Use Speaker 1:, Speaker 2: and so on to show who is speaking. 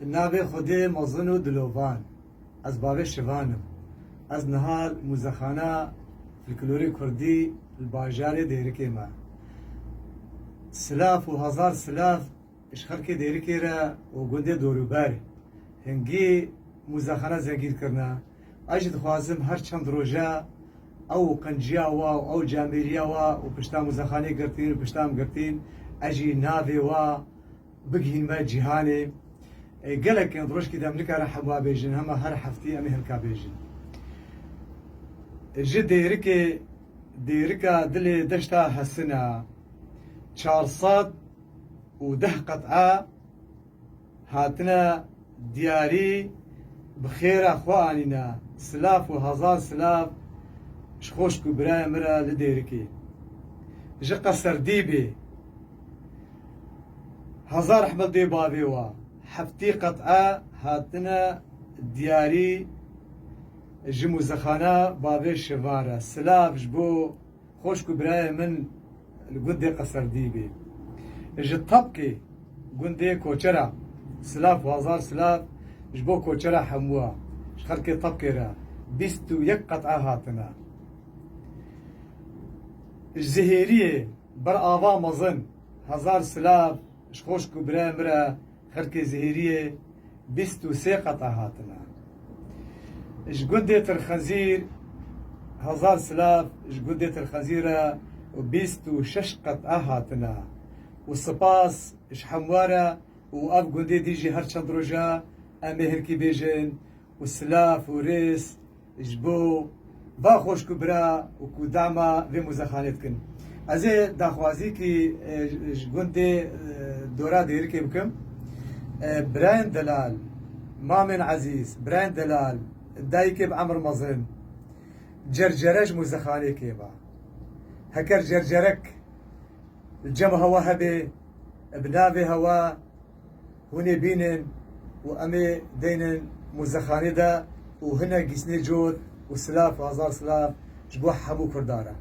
Speaker 1: نابه خودی مزن و دلوان از باب شوانم از نهار مزخانه فلکلوری کردی الباجار دیرکی ما سلاف و هزار سلاف اشخرکی دیرکی را و گنده دوروبر هنگی مزخانه زنگیر کرنا اجد خوازم هر چند روزا او قنجیا و او جامریا و پشتا مزخانه گرتین و پشتام گرتین اجی ناوی و بگین ما جهانی قالك روش كده امريكا راح ابوا بيجن هما هر حفتي امي هلكا بيجن جد ديركا دلي دشتا هسنا 410 قطعة هاتنا دياري بخير اخواننا سلاف وهزار سلاف شخوش كبرايا مرا لديركي جي قصر ديبي هزار احمد دي بابيوا حفتي قطعة هاتنا دياري جمو زخانة بابي شوارة سلاف جبو خوشكو براي من القندي قصر ديبي اجي طبقي قندي كوچرا سلاف وهزار سلاف جبو كوچرا حموا شخلكي طبقي را بيستو يك قطعة هاتنا الزهيرية بر آوا مزن هزار سلاف شخوشكو براي مرا خلكي زهيرية 23 قطعة هاتنا اش قندية الخنزير هزار سلاف اش قندية الخنزيرة و 26 قطعة هاتنا والسباس اش حموارة و اف قندية ديجي هر چند روجا امي هركي بيجن والسلاف وريس جبو با خوش كبرا و كوداما في مزخانتكن ازي داخوازي كي اش قندية دورا ديركي بكم براين دلال مامن عزيز براين دلال دايكي بعمر مظن جرجرج مزخاني كيبا هكر جرجرك الجم هوا هبي بنابي هوا هوني بينن وامي دينن مزخاني دا وهنا قسني جود وسلاف وهزار سلاف جبوح حبو كردارة